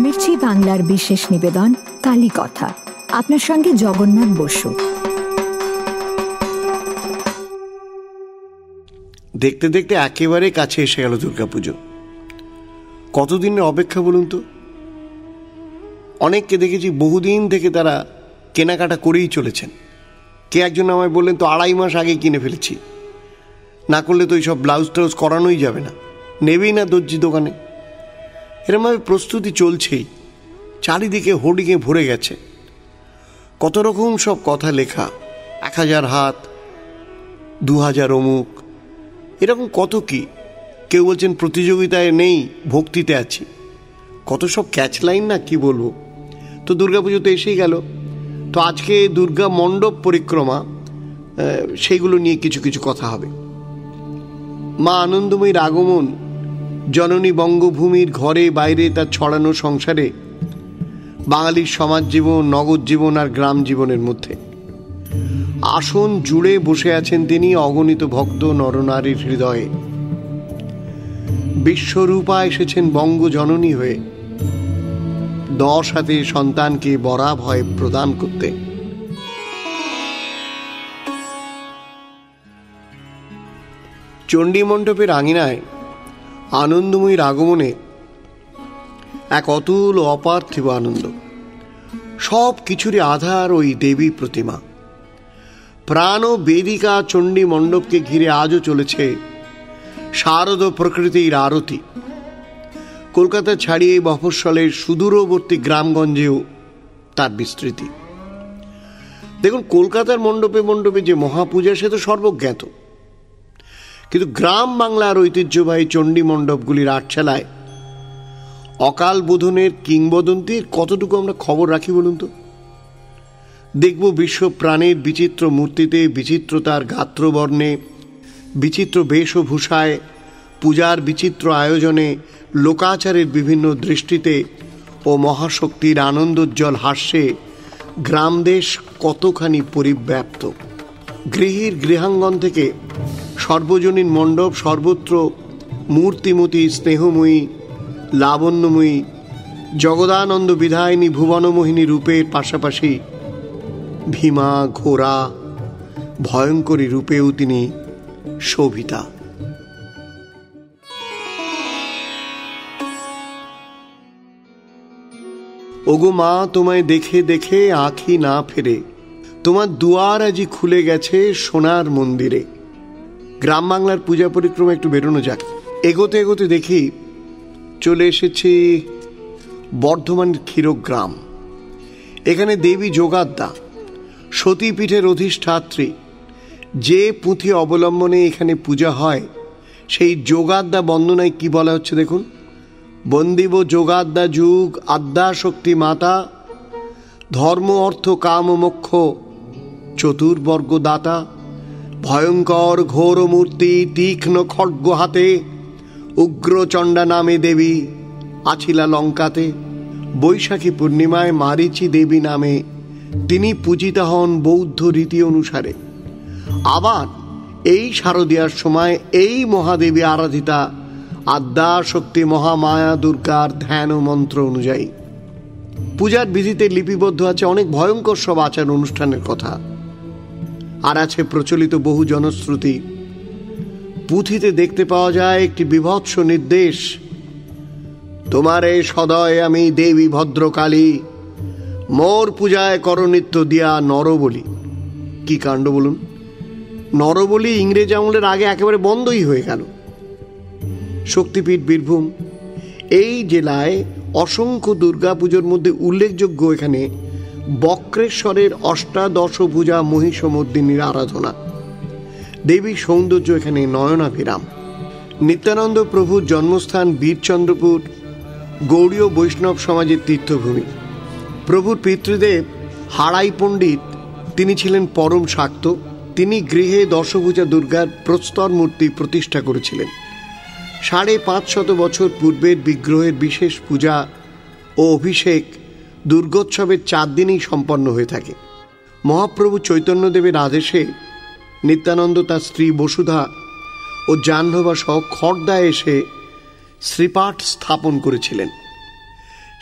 মির্চি বাংলার বিশেষ নিবেদন কালী কথা, আপনার সঙ্গে জগন্নাথ বসু। দেখতে দেখতে একেবারে কাছে এসে গেল দুর্গাপুজো। কতদিনের অপেক্ষা বলুন তো। অনেককে দেখেছি বহুদিন থেকে তারা কেনাকাটা করেই চলেছেন। কে একজন আমায় বললেন, তো 2.5 মাস আগে কিনে ফেলেছি, না করলে তো এইসব ব্লাউজ ট্রাউজ করানোই যাবে না, নেবেই না দর্জি দোকানে। এরমভাবে প্রস্তুতি চলছেই, চারিদিকে হোর্ডিংয়ে ভরে গেছে। কত রকম সব কথা লেখা, 1000 হাত, 2000 অমুক, এরকম কত কি। কেউ বলছেন প্রতিযোগিতায় নেই, ভক্তিতে আছি। কত সব ক্যাচ লাইন না, কি বলবো। তো দুর্গাপুজো তো এসেই গেল। তো আজকে দুর্গা মণ্ডপ পরিক্রমা, সেইগুলো নিয়ে কিছু কিছু কথা হবে। মা আনন্দময়ীর আগমন জননী বঙ্গভূমির ঘরে বাইরে তার ছড়ানো সংসারে, বাঙালির সমাজ জীবন, নগর জীবন আর গ্রাম জীবনের মধ্যে আসন জুড়ে বসে আছেন তিনি অগণিত ভক্ত নরনারীর হৃদয়ে। বিশ্বরূপা এসেছেন বঙ্গ জননী হয়ে, 10 হাতে সন্তানকে বরাভয় প্রদান করতে। চণ্ডী মণ্ডপের আঙিনায় আনন্দময়ীর আগমনে এক অতুল অপার্থিব আনন্দ। সব কিছুরই আধার ওই দেবী প্রতিমা। প্রাণ বেদিকা চণ্ডী মণ্ডপকে ঘিরে আজও চলেছে শারদ প্রকৃতির আরতি। কলকাতা ছাড়িয়ে মফস্বলের সুদূরবর্তী গ্রামগঞ্জেও তার বিস্তৃতি। দেখুন, কলকাতার মণ্ডপে মণ্ডপে যে মহাপূজা সে তো সর্বজ্ঞাত, কিন্তু গ্রাম বাংলার ঐতিহ্যবাহী চণ্ডী মণ্ডপগুলির আটচালায় অকাল বোধনের কিংবদন্তির কতটুকু আমরা খবর রাখি বলুন তো। দেখব বিশ্ব প্রাণের বিচিত্র মূর্তিতে, বিচিত্রতার গাত্রবর্ণে, বিচিত্র বেশভূষায়, পূজার বিচিত্র আয়োজনে, লোকাচারের বিভিন্ন দৃষ্টিতে ও মহাশক্তির আনন্দোজ্জ্বল হাস্যে গ্রামদেশ কতখানি পরিব্যাপ্ত। গৃহীর গৃহাঙ্গন থেকে সর্বজনীন মণ্ডপ সর্বত্র মূর্তিমতী, স্নেহময়ী, লাবণ্যময়ী, জগদানন্দ বিধায়িনী ভুবনমোহিনী রূপের পাশাপাশি ভীমা, ঘোড়া, ভয়ঙ্করী রূপেও তিনি শোভিতা। ওগো মা, তোমায় দেখে দেখে আঁখি না ফেরে, তোমার দুয়ার আজি খুলে গেছে সোনার মন্দিরে। গ্রাম বাংলার পূজা পরিক্রমা একটু বেরোনো যাক। এগোতে এগোতে দেখি চলে এসেছি বর্ধমানের ক্ষীরগ্রাম। এখানে দেবী যোগাদ্দা, সতীপীঠের অধিষ্ঠাত্রী, যে পুঁথি অবলম্বনে এখানে পূজা হয় সেই যোগাদ্দা বন্দনায় কি বলা হচ্ছে দেখুন। বন্দিব যোগাদ্দা যুগ আদ্যা শক্তি মাতা, ধর্ম অর্থ কাম মোক্ষ চতুর্বর্গ দাতা, ভয়ঙ্কর ঘোর মূর্তি তীক্ষ্ণ খড়্গ হাতে, উগ্রচণ্ডা নামে দেবী আছিলা লঙ্কাতে। বৈশাখী পূর্ণিমায় মারিচি দেবী নামে তিনি পূজিতা হন বৌদ্ধ রীতি অনুসারে। আবার এই শারদীয়ার সময় এই মহাদেবী আরাধিতা আদ্যা শক্তি মহামায়া দুর্গার ধ্যান ও মন্ত্র অনুযায়ী। পূজার বিধিতে লিপিবদ্ধ আছে অনেক ভয়ঙ্কর সব আচার অনুষ্ঠানের কথা, আর আছে প্রচলিত বহু জনশ্রুতি। পুঁথিতে দেখতে পাওয়া যায় একটি বিভৎস নির্দেশ, তোমারে সদয় আমি দেবী ভদ্রকালী, মোর পূজায় করনিত্য দিয়া নরবলি। কি কাণ্ড বলুন। নরবলি ইংরেজ আমলের আগে একেবারে বন্ধই হয়ে গেল। শক্তিপীঠ বীরভূম, এই জেলায় অসংখ্য দুর্গাপুজোর মধ্যে উল্লেখযোগ্য এখানে বক্রেশ্বরের অষ্টাদশভুজা মহিষমর্দিনীর আরাধনা। দেবীর সৌন্দর্য এখানে নয়নাভিরাম। নিত্যানন্দ প্রভুর জন্মস্থান বীরচন্দ্রপুর গৌড়ীয় বৈষ্ণব সমাজের তীর্থভূমি। প্রভুর পিতৃদেব হাড়াই পণ্ডিত, তিনি ছিলেন পরম শাক্ত। তিনি গৃহে দশভুজা দুর্গার প্রস্তর মূর্তি প্রতিষ্ঠা করেছিলেন। 550 বছর পূর্বের বিগ্রহের বিশেষ পূজা ও অভিষেক দুর্গোৎসবের 4 দিনেই সম্পন্ন হয়ে থাকে। মহাপ্রভু চৈতন্যদেবের আদেশে নিত্যানন্দ তার স্ত্রী বসুধা ও জাহ্নবা সহ খড়দায় এসে শ্রীপাঠ স্থাপন করেছিলেন।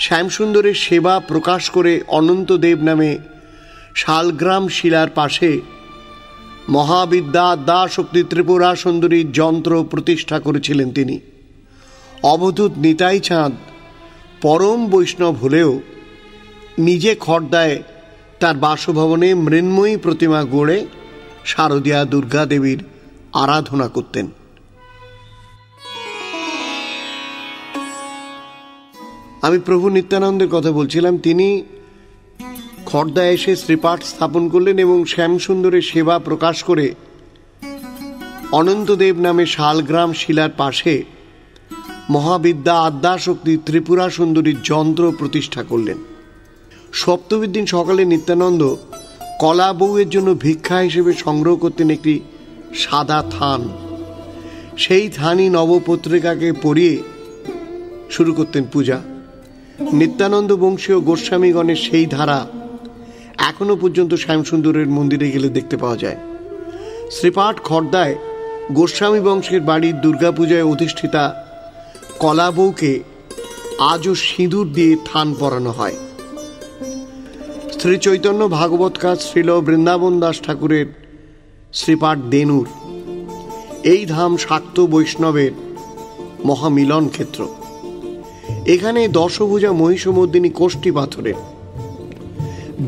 শ্যামসুন্দরের সেবা প্রকাশ করে অনন্তদেব নামে শালগ্রাম শিলার পাশে মহাবিদ্যা আদ্যাশক্তি ত্রিপুরা সুন্দরী যন্ত্র প্রতিষ্ঠা করেছিলেন তিনি। অবধূত নিতাই চাঁদ পরম বৈষ্ণব হলেও নিজে খড়দায় তার বাসভবনে মৃন্ময়ী প্রতিমা গড়ে শারদীয়া দুর্গা দেবীর আরাধনা করতেন। আমি প্রভু নিত্যানন্দের কথা বলছিলাম। তিনি খড়দায় এসে শ্রীপাঠ স্থাপন করলেন এবং শ্যামসুন্দরের সেবা প্রকাশ করে অনন্তদেব নামে শালগ্রাম শিলার পাশে মহাবিদ্যা আদ্যাশক্তি ত্রিপুরা সুন্দরীর যন্ত্র প্রতিষ্ঠা করলেন। সপ্তমীর দিন সকালে নিত্যানন্দ কলা বউয়ের জন্য ভিক্ষা হিসেবে সংগ্রহ করতেন একটি সাদা থান। সেই থানই নবপত্রিকাকে পরিয়ে শুরু করতেন পূজা। নিত্যানন্দ বংশীয় গোস্বামীগণের সেই ধারা এখনো পর্যন্ত শ্যামসুন্দরের মন্দিরে গেলে দেখতে পাওয়া যায়। শ্রীপাঠ খড়দায় গোস্বামী বংশের বাড়ির দুর্গাপূজায় অধিষ্ঠিতা কলা বউকে আজও সিঁদুর দিয়ে থান পরানো হয়। শ্রী চৈতন্য ভাগবতকার শ্রীল বৃন্দাবন দাস ঠাকুরের শ্রীপাঠ দেনুর। এই ধাম শাক্ত বৈষ্ণবের মহামিলন ক্ষেত্র। এখানে দশভুজা মহিষমর্দিনী কোষ্ঠী পাথরের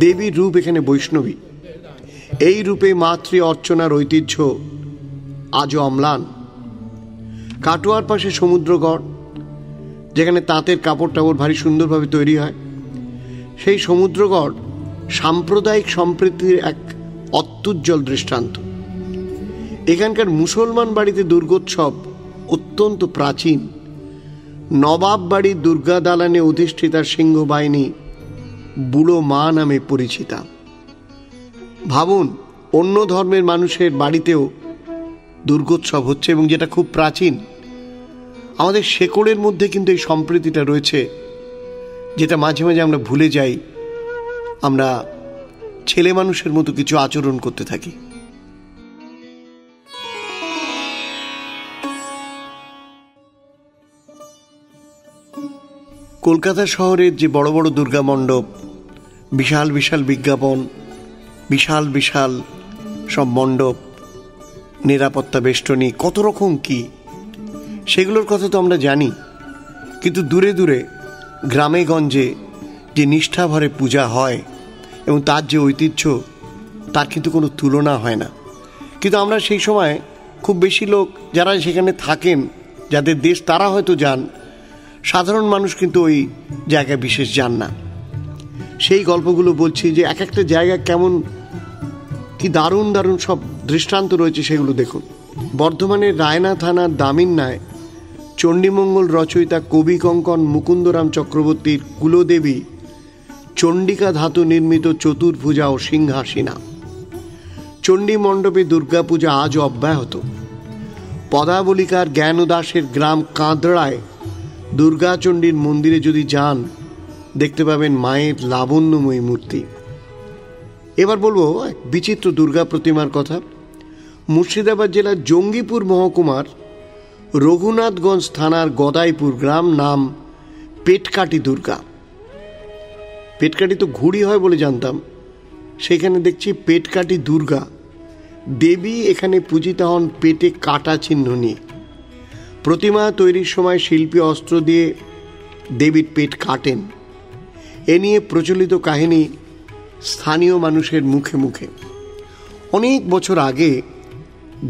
দেবীর রূপ এখানে বৈষ্ণবী। এই রূপে মাতৃ অর্চনার ঐতিহ্য আজও অম্লান। কাটোয়ার পাশে সমুদ্রগড়, যেখানে তাঁতের কাপড় টাপড় ভারী সুন্দরভাবে তৈরি হয়, সেই সমুদ্রগড় সাম্প্রদায়িক সম্প্রীতির এক অত্যুজ্জ্বল দৃষ্টান্ত। এখানকার মুসলমান বাড়িতে দুর্গোৎসব অত্যন্ত প্রাচীন। নবাব বাড়ির দুর্গা দালানে অধিষ্ঠিতা সিংহবাহিনী বুড়ো মা নামে পরিচিতা। ভাবুন, অন্য ধর্মের মানুষের বাড়িতেও দুর্গোৎসব হচ্ছে এবং যেটা খুব প্রাচীন। আমাদের শেকড়ের মধ্যে কিন্তু এই সম্প্রীতিটা রয়েছে, যেটা মাঝে মাঝে আমরা ভুলে যাই। আমরা ছেলে মানুষের মতো কিছু আচরণ করতে থাকি। কলকাতা শহরের যে বড় বড় দুর্গা মণ্ডপ, বিশাল বিশাল বিজ্ঞাপন, বিশাল বিশাল সব মণ্ডপ, নিরাপত্তা বেষ্টনী, কত রকম কি, সেগুলোর কথা তো আমরা জানি। কিন্তু দূরে দূরে গ্রামে গঞ্জে যে নিষ্ঠাভরে পূজা হয় এবং তার যে ঐতিহ্য, তার কিন্তু কোনো তুলনা হয় না। কিন্তু আমরা সেই সময় খুব বেশি লোক যারা সেখানে থাকেন, যাদের দেশ, তারা হয়তো যান। সাধারণ মানুষ কিন্তু ওই জায়গায় বিশেষ যান না। সেই গল্পগুলো বলছি যে এক একটা জায়গা কেমন কি দারুণ দারুণ সব দৃষ্টান্ত রয়েছে, সেগুলো দেখুন। বর্ধমানের রায়না থানার দামিন্নায় চণ্ডীমঙ্গল রচয়িতা কবি কঙ্কন মুকুন্দরাম চক্রবর্তীর কুলদেবী চণ্ডিকা ধাতু নির্মিত চতুর্ভুজা ও সিংহাসিনা চণ্ডী মণ্ডপে দুর্গাপূজা আজও অব্যাহত। পদাবলিকার জ্ঞানদাসের গ্রাম কাঁদড়ায় দুর্গাচণ্ডীর মন্দিরে যদি যান, দেখতে পাবেন মায়ের লাবণ্যময়ী মূর্তি। এবার বলবো এক বিচিত্র দুর্গা প্রতিমার কথা। মুর্শিদাবাদ জেলার জঙ্গিপুর মহকুমার রঘুনাথগঞ্জ থানার গদাইপুর গ্রাম, নাম পেটকাটি দুর্গা। পেটকাটি তো ঘুড়ি হয় বলে জানতাম, সেখানে দেখছি পেটকাটি দুর্গা দেবী এখানে পূজিতা হন পেটে কাটা চিহ্ন নিয়ে। প্রতিমা তৈরির সময় শিল্পী অস্ত্র দিয়ে দেবীর পেট কাটেন। এ নিয়ে প্রচলিত কাহিনী স্থানীয় মানুষের মুখে মুখে। অনেক বছর আগে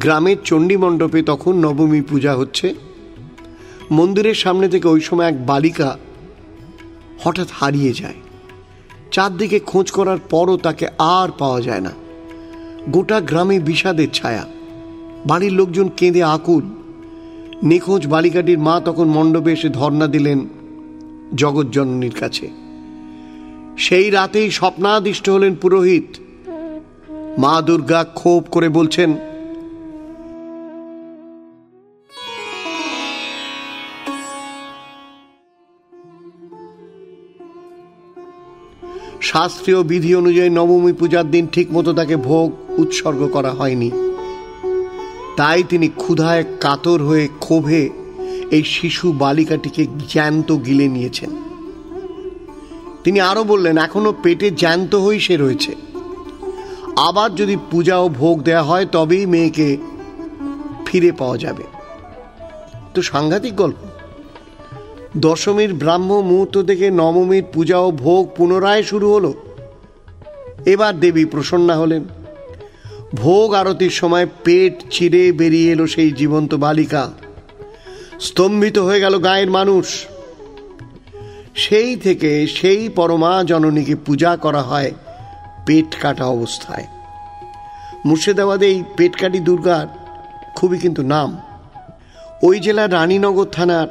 গ্রামের চণ্ডী মণ্ডপে তখন নবমী পূজা হচ্ছে। মন্দিরের সামনে থেকে ওই সময় এক বালিকা হঠাৎ হারিয়ে যায়। চারদিকে খোঁজ করার পরও তাকে আর পাওয়া যায় না। গোটা গ্রামে বিষাদের ছায়া। বাড়ির লোকজন কেঁদে আকুল। নিখোঁজ বালিকাটির মা তখন মণ্ডপে এসে ধর্ণা দিলেন জগৎজননীর কাছে। সেই রাতেই স্বপ্নাদিষ্ট হলেন পুরোহিত। মা দুর্গা ক্ষোভ করে বলছেন, শাস্ত্রীয় বিধি অনুযায়ী নবমী পূজার দিন ঠিক মতো তাকে ভোগ উৎসর্গ করা হয়নি। তাই তিনি ক্ষুধায় কাতর হয়ে ক্ষোভে এই শিশু বালিকাটিকে জ্যান্ত গিলে নিয়েছেন। তিনি আরো বললেন, এখনো পেটে জ্যান্ত হয়ে সে রয়েছে। আবার যদি পূজা ও ভোগ দেয়া হয় তবেই মেয়েকে ফিরে পাওয়া যাবে। তো সাংঘাতিক গল্প। দশমীর ব্রাহ্ম মুহূর্ত থেকে নবমীর পূজা ও ভোগ পুনরায় শুরু হলো। এবার দেবী প্রসন্না হলেন। ভোগ আরতির সময় পেট চিরে বেরিয়ে এলো সেই জীবন্ত বালিকা। স্তম্ভিত হয়ে গেল গায়ের মানুষ। সেই থেকে সেই পরমা জননীকে পূজা করা হয় পেট কাটা অবস্থায়। মুর্শিদাবাদে এই পেটকাটি দুর্গার খুবই কিন্তু নাম। ওই জেলার রানীনগর থানার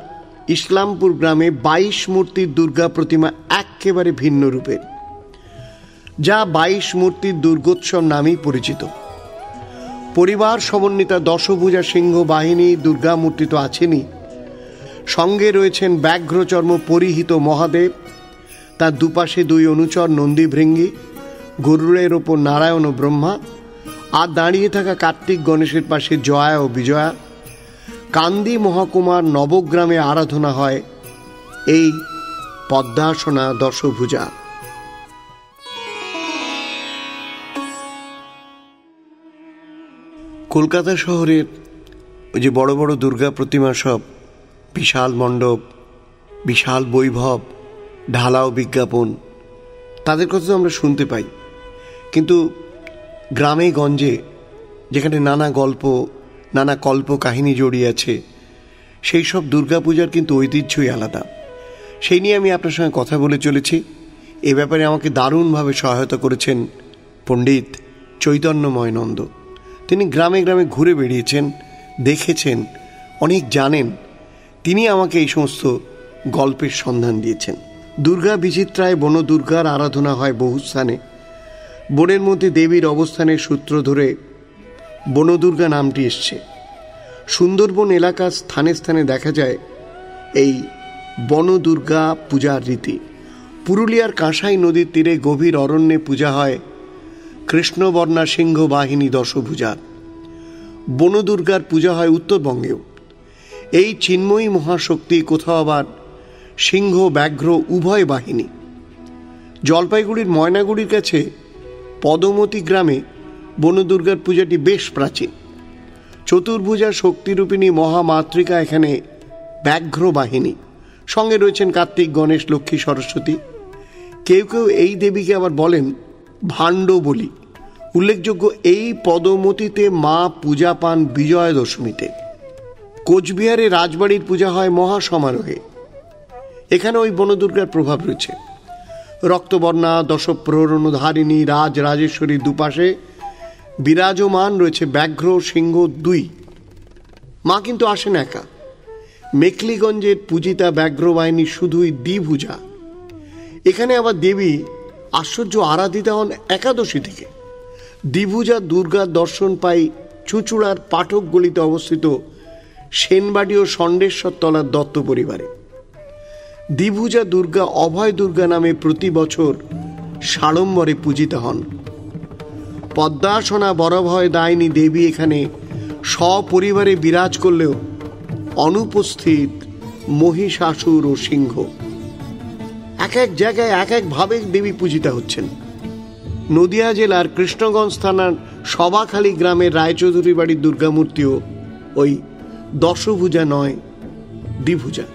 ইসলামপুর গ্রামে 22 মূর্তির দুর্গা প্রতিমা একেবারে ভিন্ন রূপের, যা 22 মূর্তির দুর্গোৎসব নামেই পরিচিত। পরিবার সমন্বিতা দশভুজা সিংহ বাহিনী দুর্গা মূর্তি তো আছেনই, সঙ্গে রয়েছেন ব্যাঘ্রচর্ম পরিহিত মহাদেব, তার দুপাশে 2 অনুচর নন্দী ভৃঙ্গি, গরুড়ের ওপর নারায়ণ ও ব্রহ্মা, আর দাঁড়িয়ে থাকা কার্তিক গণেশের পাশে জয়া ও বিজয়া। কান্দি মহকুমার নবগ্রামে আরাধনা হয় এই পদ্মাসনা দশভুজা। কলকাতা শহরের ওই যে বড় বড় দুর্গা প্রতিমা, সব বিশাল মণ্ডপ, বিশাল বৈভব, ঢালাও বিজ্ঞাপন, তাদের কথা তো আমরা শুনতে পাই। কিন্তু গ্রামে গঞ্জে যেখানে নানা গল্প, নানা কল্প কাহিনী জড়িয়ে আছে, সেই সব দুর্গাপূজার কিন্তু ঐতিহ্যই আলাদা। সেই নিয়ে আমি আপনার সঙ্গে কথা বলে চলেছি। এ ব্যাপারে আমাকে দারুণভাবে সহায়তা করেছেন পণ্ডিত চৈতন্যময় নন্দ। তিনি গ্রামে গ্রামে ঘুরে বেড়িয়েছেন, দেখেছেন, অনেক জানেন। তিনি আমাকে এই সমস্ত গল্পের সন্ধান দিয়েছেন। দুর্গা বিচিত্রায় বনদুর্গার আরাধনা হয় বহু স্থানে। বনের মধ্যে দেবীর অবস্থানের সূত্র ধরে বনদুর্গা নামটি এসছে। সুন্দরবন এলাকার স্থানে স্থানে দেখা যায় এই বনদুর্গা পূজার রীতি। পুরুলিয়ার কাঁসাই নদীর তীরে গভীর অরণ্যে পূজা হয় কৃষ্ণবর্ণা সিংহ বাহিনী দশভুজার। বনদুর্গার পূজা হয় উত্তরবঙ্গেও। এই চিন্ময়ী মহাশক্তি কোথাও আবার সিংহ ব্যাঘ্র উভয় বাহিনী। জলপাইগুড়ির ময়নাগুড়ির কাছে পদমতি গ্রামে বনদুর্গার পূজাটি বেশ প্রাচীন। চতুর্ভুজা শক্তিরূপিণী মহামাতৃকা এখানে ব্যাঘ্র বাহিনী, সঙ্গে রয়েছেন কার্তিক গণেশ লক্ষ্মী সরস্বতী। কেউ কেউ এই দেবীকে আবার বলেন ভাণ্ড বলি। উল্লেখযোগ্য, এই পদমতিতে মা পূজা পান বিজয়া দশমীতে। কোচবিহারে রাজবাড়ির পূজা হয় মহাসমারোহে। এখানে ওই বনদুর্গার প্রভাব রয়েছে। রক্তবর্ণা দশপ্রহরণধারিণী রাজ রাজেশ্বরীর দুপাশে বিরাজমান রয়েছে ব্যাঘ্র সিংহ 2। মা কিন্তু আসেন একা। মেখলিগঞ্জের পূজিতা ব্যাঘ্র বাহিনী শুধুই দ্বিভুজা। এখানে আবার দেবী আশ্চর্য আরাধিতা হন একাদশী থেকে। দ্বিভুজা দুর্গার দর্শন পাই চুঁচুড়ার পাঠক গলিতে অবস্থিত সেনবাড়ি ও ষণ্ডেশ্বর তলার দত্ত পরিবারে। দ্বিভুজা দুর্গা অভয় দুর্গা নামে প্রতি বছর সাড়ম্বরে পূজিত হন। পদ্মাসনা বরভয় দায়িনী দেবী এখানে সপরিবারে বিরাজ করলেও অনুপস্থিত মহিষাসুর ও সিংহ। এক এক জায়গায় এক একভাবে দেবী পূজিতা হচ্ছেন। নদিয়া জেলার কৃষ্ণগঞ্জ থানার সবাখালী গ্রামের রায়চৌধুরী বাড়ির দুর্গামূর্তিও ওই দশভুজা নয়, দ্বিভুজা।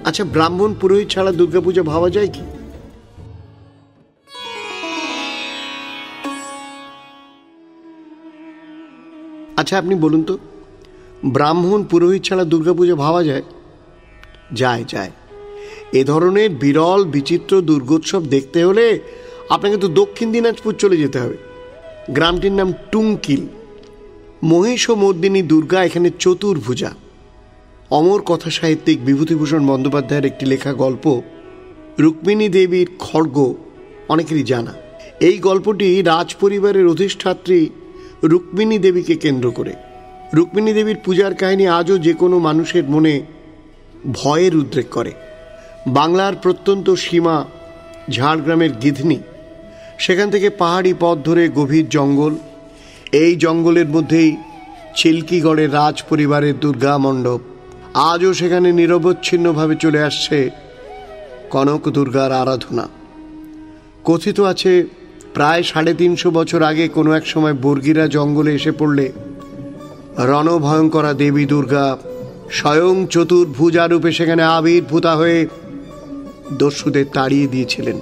আচ্ছা, ব্রাহ্মণ পুরোহিত ছাড়া দুর্গাপূজা ভাবা যায় কি? আচ্ছা, আপনি বলুন তো, ব্রাহ্মণ পুরোহিত ছাড়া দুর্গাপূজা ভাবা যায়? যায় যায়। এ ধরনের বিরল বিচিত্র দুর্গোৎসব দেখতে হলে আপনাকে তো দক্ষিণ দিনাজপুর চলে যেতে হবে। গ্রামটির নাম টুঙ্কিল। মহিষ মর্দিনী দুর্গা এখানে চতুর্ভুজা। অমর কথা সাহিত্যিক বিভূতিভূষণ বন্দ্যোপাধ্যায়ের একটি লেখা গল্প রুক্মিণী দেবীর খড়গ অনেকেরই জানা। এই গল্পটি রাজ পরিবারের অধিষ্ঠাত্রী রুক্মিণী দেবীকে কেন্দ্র করে। রুক্মিণী দেবীর পূজার কাহিনী আজও যে কোনো মানুষের মনে ভয়ের উদ্রেক করে। বাংলার প্রত্যন্ত সীমা ঝাড়গ্রামের গিধনি, সেখান থেকে পাহাড়ি পথ ধরে গভীর জঙ্গল। এই জঙ্গলের মধ্যেই চিল্কিগড়ের রাজ পরিবারের দুর্গা মণ্ডপ। আজও সেখানে নিরবচ্ছিন্নভাবে চলে আসছে কনক দুর্গার আরাধনা। কথিত আছে প্রায় 350 বছর আগে কোনো এক সময় বর্গিরা জঙ্গলে এসে পড়লে রণভয়ঙ্করা দেবী দুর্গা স্বয়ং চতুর্ভুজা রূপে সেখানে আবির্ভূতা হয়ে দস্যুদের তাড়িয়ে দিয়েছিলেন।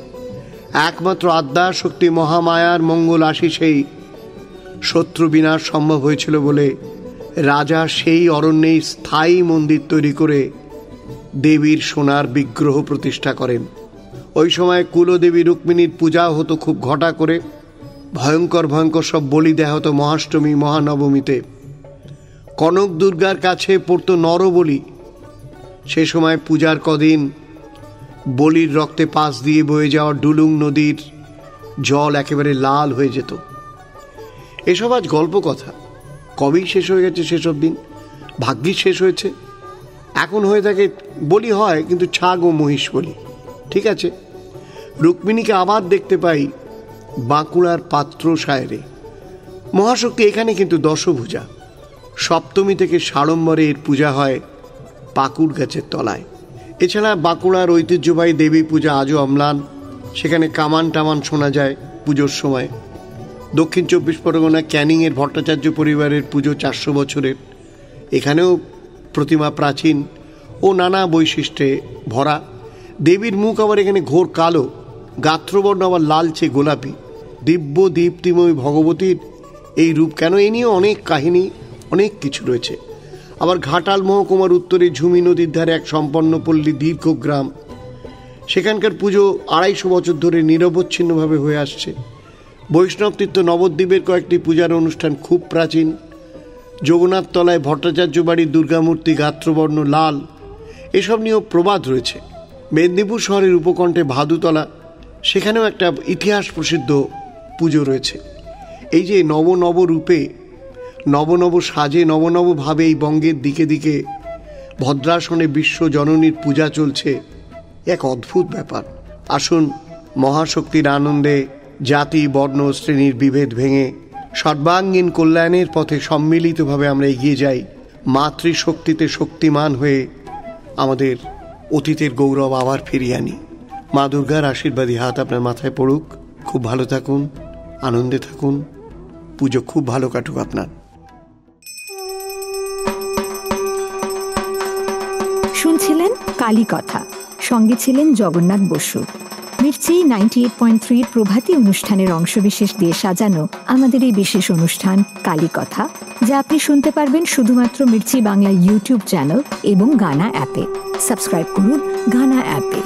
একমাত্র আদ্যাশক্তি মহামায়ার মঙ্গল আশিসেই শত্রু বিনাশ সম্ভব হয়েছিল বলে রাজা সেই অরণ্যেই স্থায়ী মন্দির তৈরি করে দেবীর সোনার বিগ্রহ প্রতিষ্ঠা করেন। ওই সময় কুলদেবী রুক্মিণীর পূজা হতো খুব ঘটা করে। ভয়ঙ্কর ভয়ঙ্কর সব বলি দেয়া হতো মহাষ্টমী মহানবমীতে। কনক দুর্গার কাছে পড়তো নরবলি। সে সময় পূজার কদিন বলির রক্তে পাশ দিয়ে বয়ে যাওয়া ডুলুং নদীর জল একেবারে লাল হয়ে যেত। এসব আজ গল্প কথা, কবেই শেষ হয়ে গেছে সেসব দিন। ভাগ্যিস শেষ হয়েছে। এখন হয়ে থাকে বলি হয়, কিন্তু ছাগ ও মহিষ বলি। ঠিক আছে, রুক্মিণীকে আবার দেখতে পাই বাঁকুড়ার পাত্র সায়রে। মহাশক্তি এখানে কিন্তু দশভুজা। সপ্তমী থেকে সাড়ম্বরে এর পূজা হয় পাকুড় গাছের তলায়। এছাড়া বাঁকুড়ার ঐতিহ্যবাহী দেবী পূজা আজও অম্লান। সেখানে কামান টামান শোনা যায় পুজোর সময়। দক্ষিণ 24 পরগনা ক্যানিংয়ের ভট্টাচার্য পরিবারের পুজো 400 বছরের। এখানেও প্রতিমা প্রাচীন ও নানা বৈশিষ্ট্যে ভরা। দেবীর মুখ আবার এখানে ঘোর কালো, গাত্রবর্ণ আবার লালচে গোলাপি। দিব্য দীপ্তিময় ভগবতীর এই রূপ কেন, এ নিয়ে অনেক কাহিনী, অনেক কিছু রয়েছে। আবার ঘাটাল মহকুমার উত্তরে ঝুমি নদীর ধারে এক সম্পন্ন পল্লী দীর্ঘগ্রাম, সেখানকার পুজো 250 বছর ধরে নিরবচ্ছিন্নভাবে হয়ে আসছে। বৈষ্ণব তীর্থ নবদ্বীপের কয়েকটি পূজার অনুষ্ঠান খুব প্রাচীন। জগন্নাথ তলায় ভট্টাচার্য বাড়ির দুর্গামূর্তি গাত্রবর্ণ লাল, এসব নিয়েও প্রবাদ রয়েছে। মেদিনীপুর শহরের উপকণ্ঠে ভাদুতলা, সেখানেও একটা ইতিহাস প্রসিদ্ধ পুজো রয়েছে। এই যে নব নব রূপে, নব নব সাজে, নব নবভাবে এই বঙ্গের দিকে দিকে ভদ্রাসনে বিশ্ব জননীর পূজা চলছে, এক অদ্ভুত ব্যাপার। আসুন মহাশক্তির আনন্দে জাতি বর্ণ শ্রেণীর বিভেদ ভেঙে সর্বাঙ্গীন কল্যাণের পথে সম্মিলিতভাবে আমরা এগিয়ে যাই। মাতৃশক্তিতে শক্তিমান হয়ে আমাদের অতীতের গৌরব আবার ফিরিয়ে আনি। মা দুর্গার আশীর্বাদী হাত আপনার মাথায় পড়ুক। খুব ভালো থাকুন, আনন্দে থাকুন, পুজো খুব ভালো কাটুক আপনার। শুনছিলেন কালী কথা, সঙ্গে ছিলেন জগন্নাথ বসু। মির্চি 98.3 প্রভাতী অনুষ্ঠানের অংশবিশেষ দিয়ে সাজানো আমাদের এই বিশেষ অনুষ্ঠান কালী কথা, যা আপনি শুনতে পারবেন শুধুমাত্র মির্চি বাংলা ইউটিউব চ্যানেল এবং গানা অ্যাপে। সাবস্ক্রাইব করুন গানা অ্যাপে।